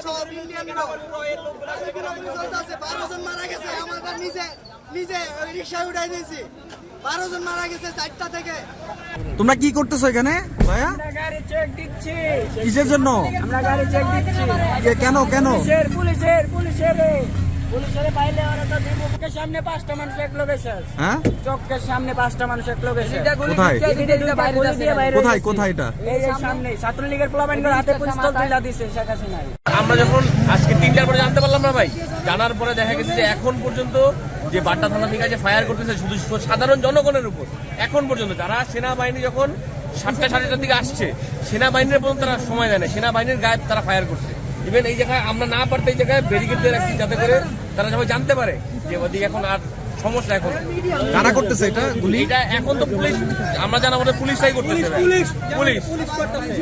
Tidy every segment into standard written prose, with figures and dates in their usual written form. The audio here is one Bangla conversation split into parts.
সব ইন্ডিয়ান লোক 12 জন মারা গেছে। আমরা নিজে রিক্সা উঠাই দিয়েছি। 12 জন মারা গেছে 4টা থেকে। তোমরা কি করতেছো এখানে ভাইয়া? আমরা গাড়ি চেক দিচ্ছি। কিসের জন্য? আমরা গাড়ি চেক দিচ্ছি। কেন কেন? পুলিশের পাইলে ওরা তো চোখের সামনে 5টা মানুষ এক লোক এসে। হ্যাঁ, চোখের সামনে 5টা মানুষ এক লোক এসে। কোথায় কোথায় কোথায় কোথায় এটা? এই যে সামনে ছাত্রলীগের পোলাপাইনদের হাতে পিস্তল তুলে দিছে শেখ হাসিনা। আমরা যখন আজকে 3টার পরে জানতে পারলাম না ভাই, জানার পরে দেখা গেছে যে এখন পর্যন্ত যে বাড্ডা থানা থেকে যে ফায়ার করতেছে শুধু সাধারণ জনগণের উপর, এখন পর্যন্ত যারা সেনাবাহিনী যখন 7টা 7:30টার দিকে আসছে সেনাবাহিনীর পর্যন্ত তারা সময় দেয় না, সেনাবাহিনীর গায়ে তারা ফায়ার করছে। ইভেন এই জায়গায় আমরা না পারতে এই জায়গায় ব্যারিকেড দিয়ে রাখছি যাতে করে তারা সবাই জানতে পারে যে ওদিকে এখন আর সমস্যা। এখন কারা করতেছে এটা গুলি? এটা এখন তো পুলিশ, আমরা জানা মতো পুলিশটাই করতেছে ভাই।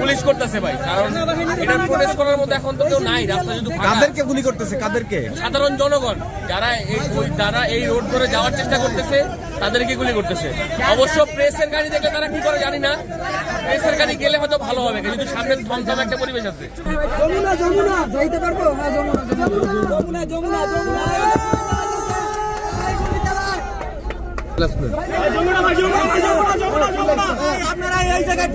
পুলিশ করতেছে ভাই, কারণ এটা প্রোটেস্ট করার মতো এখন তো কেউ নাই, রাস্তা যদি কাদেরকে গুলি করতেছে? কাদেরকে? সাধারণ জনগণ যারা এই রোড ধরে যাওয়ার চেষ্টা করতেছে তাদেরকে গুলি করতেছে। অবশ্য প্রেসের গাড়ি দেখলে তারা কি করে জানি না, প্রেসের গাড়ি গেলে হয়তো ভালো হবে, কিন্তু সামনে থমথম একটা পরিবেশ আছে। যমুনা যাইতে পারবো? হ্যাঁ যমুনা আপনারা এই জায়গায়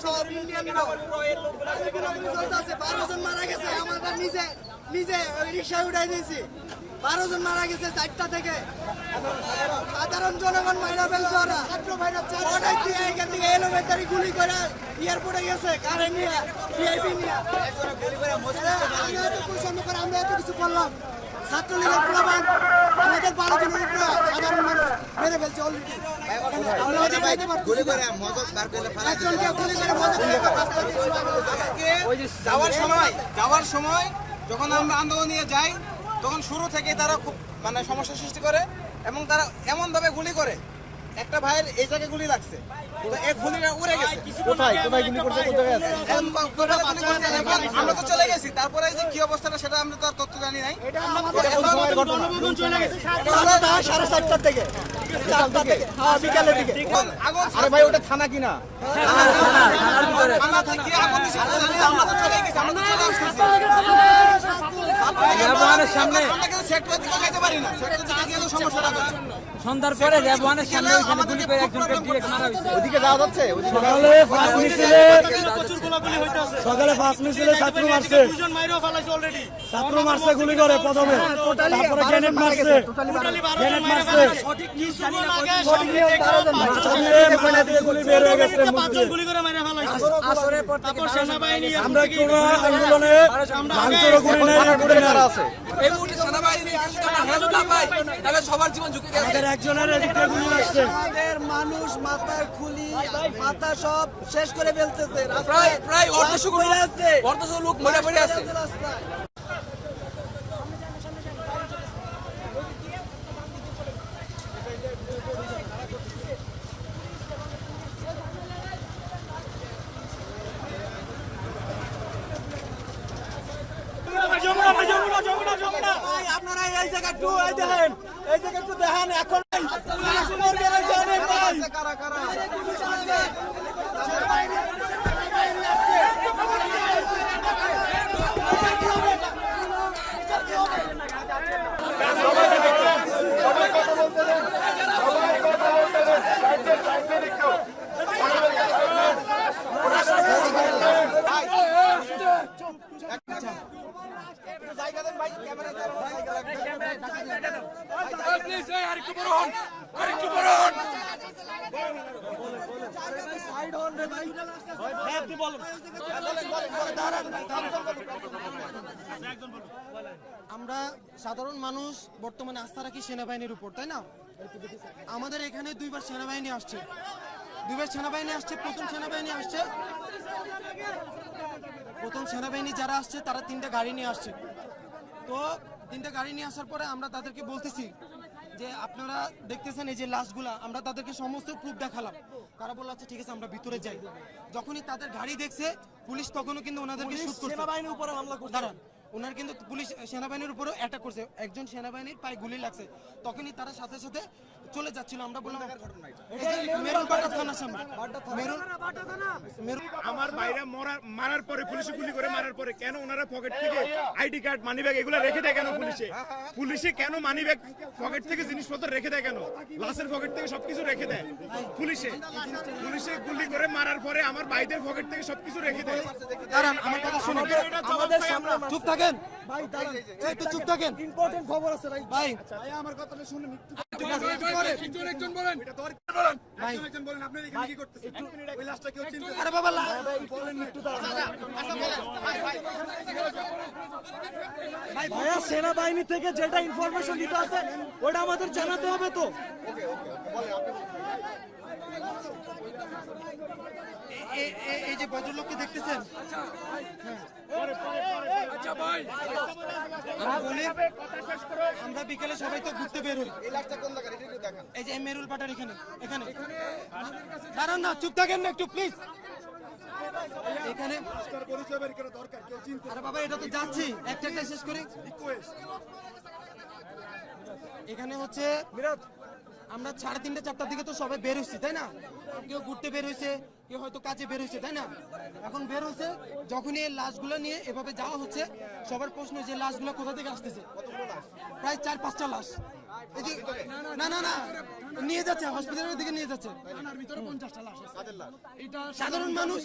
সব ইন্ডিয়ান লোক 12 জন মারা গেছে। আমরা নিজে রিক্সা উঠাই দিয়েছি। 12 জন মারা গেছে 4টা থেকে। সাধারণ জনগণ মাইরা ফেলছে ওরা। এখান থেকে এলোমেটারি গুলি করে এয়ারপোর্টে গেছে কারে নিয়ে, ভিআইপি নিয়ে। আমরা এত কিছু করলাম, ছাত্রলীগের প্রমাণ আমাদের 12 জনের উপরে সাধারণ মানুষ মেরে ফেলছে অলরেডি। আমরা ওদের বাইতে পারছি যাওয়ার সময় যখন আমরা আন্দোলন নিয়ে যাই তখন শুরু থেকে তারা খুব সমস্যা সৃষ্টি করে এবং তারা এমন ভাবে গুলি করে। একটা ভাইয়ের এই জায়গায় গুলি লাগছে, এক গুলিটা উড়ে গেছে। আমরা তো চলে গেছি, তারপরে যে কি অবস্থাটা সেটা আমরা তো আর তথ্য জানি নাই। সাড়ে 4টার থেকে বিকালের দিকে আরে ভাই ওটা থানা কিনা? থানা থেকে আগুন দিছে আমরা তো চলে গেছি, আমরা তো চলে আসতেছি। সামনে সেক্টর থেকে যেতে পারি না, সেক্টর থেকে গেলে সমস্যাটা হবে। সন্ধ্যার পরে রেবওয়ানের সামনে ওইখানে গুলি করে একজনকে ডিরেক্ট মারা হয়েছে। ওদিকে যাওয়া যাচ্ছে? সকালে ফার্স্ট মিছিলে ছাত্র মারছে গুলি করে প্রথমে, তারপরে গ্রেনেড মারছে। গুলি বের হয়ে গেছে। আমরা কোন আন্দোলনে ভাঙচুর করি নাই। এই মুহূর্তে সেনাবাহিনী সবার জীবন ঝুঁকি গেছে। একজনের গুলি লাগছে। আমাদের মানুষ মাথার খুলি মাথা সব শেষ করে ফেলতেছে। প্রায় অর্ধশো লোক মরে পড়ে আছে। আপনারা এই জায়গা একটু দেখেন, এই জায়গা একটু দেখেন। এখন আরেকটু বড় হন। আমরা সাধারণ মানুষ বর্তমানে আস্থা রাখি সেনাবাহিনীর উপর, তাই না? আমাদের এখানে দুইবার সেনাবাহিনী আসছে, প্রথম সেনাবাহিনী যারা আসছে তারা 3টা গাড়ি নিয়ে আসছে। তো 3টা গাড়ি নিয়ে আসার পরে আমরা তাদেরকে বলতেছি যে আপনারা দেখতেছেন এই যে লাশগুলা, আমরা তাদেরকে সমস্ত প্রুফ দেখালাম। তারা বলল আচ্ছা ঠিক আছে আমরা ভিতরে যাই। যখনই তাদের গাড়ি দেখছে পুলিশ তখনও কিন্তু ওনাদেরকে শুট করছে, সেনাবাহিনীর উপরে হামলা করছে। দাঁড়ান, ওনার কিন্তু পুলিশ সেনাবাহিনীর উপরেও অ্যাটাক করছে, একজন সেনাবাহিনীর পায়ে গুলি লাগছে। তখনই তারা সাথে সাথে চলে যাচ্ছিল। আমরা বললাম মেরুলবাটা থানার সামনে, আমার বাইরে মারার পরে পুলিশে গুলি করে মারার পরে কেন ওনারা পকেট থেকে আইডি কার্ড মানিব্যাগ এগুলো রেখে দেয় কেন? পুলিশে কেন মানিব্যাগ পকেট থেকে জিনিসপত্র রেখে দেয় কেন? লাশের পকেট থেকে সবকিছু রেখে দেয় পুলিশে গুলি করে মারার পরে আমার ভাইদের পকেট থেকে সবকিছু রেখে দেয়। দাঁড়ান, আমার কথা শুনুন, আমাদের সামনে চুপ থাকেন ভাই, দাঁড়ান একটু চুপ থাকেন, ইম্পর্টেন্ট খবর আছে ভাই। ভাই আমার কথাটা শুনুন একটু। আরে বাবা ভাইয়া সেনাবাহিনী থেকে যেটা ইনফরমেশন দিতে আছে ওটা আমাদের জানাতে হবে তো। এই যে ভদ্রলোককে দেখতেছেন, আমরা বিকেলে সবাই তো ঘুরতে বের হই। এই যে মেরুল পাটার এখানে দাঁড়ান না, চুপ থাকেন না একটু প্লিজ। এখানে আরে বাবা এটা তো যাচ্ছি, একটা শেষ করি। এখানে হচ্ছে আমরা 3:30 4টার দিকে তো সবাই বের হয়েছি, তাই না? কেউ ঘুরতে বের হয়েছে, কেউ হয়তো কাজে বের হয়েছে, তাই না? এখন বের হয়েছে, যখনই এই লাশগুলো নিয়ে এভাবে যাওয়া হচ্ছে, সবার প্রশ্ন যে লাশগুলো কোথা থেকে আসতেছে। প্রায় 4-5টা লাশ এই যে না না না নিয়ে যাচ্ছে, হসপিটালের দিকে নিয়ে যাচ্ছে। ভিতরে 50টা লাশ আছে। এটা সাধারণ মানুষ,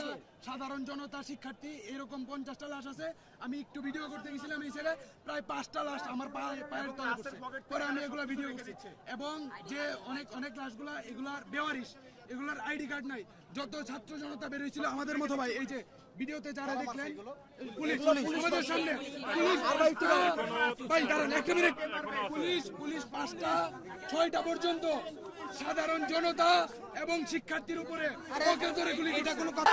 সাধারণ জনতা, শিক্ষার্থী, এরকম 50টা লাশ আছে। আমি একটু ভিডিও করতে গেছিলাম, এই ছেলে প্রায় 5টা লাশ আমার পায়ের তলে পড়ছে। পরে আমি এগুলা ভিডিও করছি, এবং যে অনেক লাশগুলা এগুলার বেওয়ারিশ, এগুলার আইডি কার্ড নাই। যত ছাত্র জনতা বের হয়েছিল আমাদের মতো ভাই, এই যে ভিডিওতে যারা দেখলেন, পুলিশ আমাদের সামনে, ভাই দাঁড়ান একটা মিনিট, পুলিশ 5টা 6টা পর্যন্ত সাধারণ জনতা এবং শিক্ষার্থীর উপরে গুলি। এটা কোনো কথা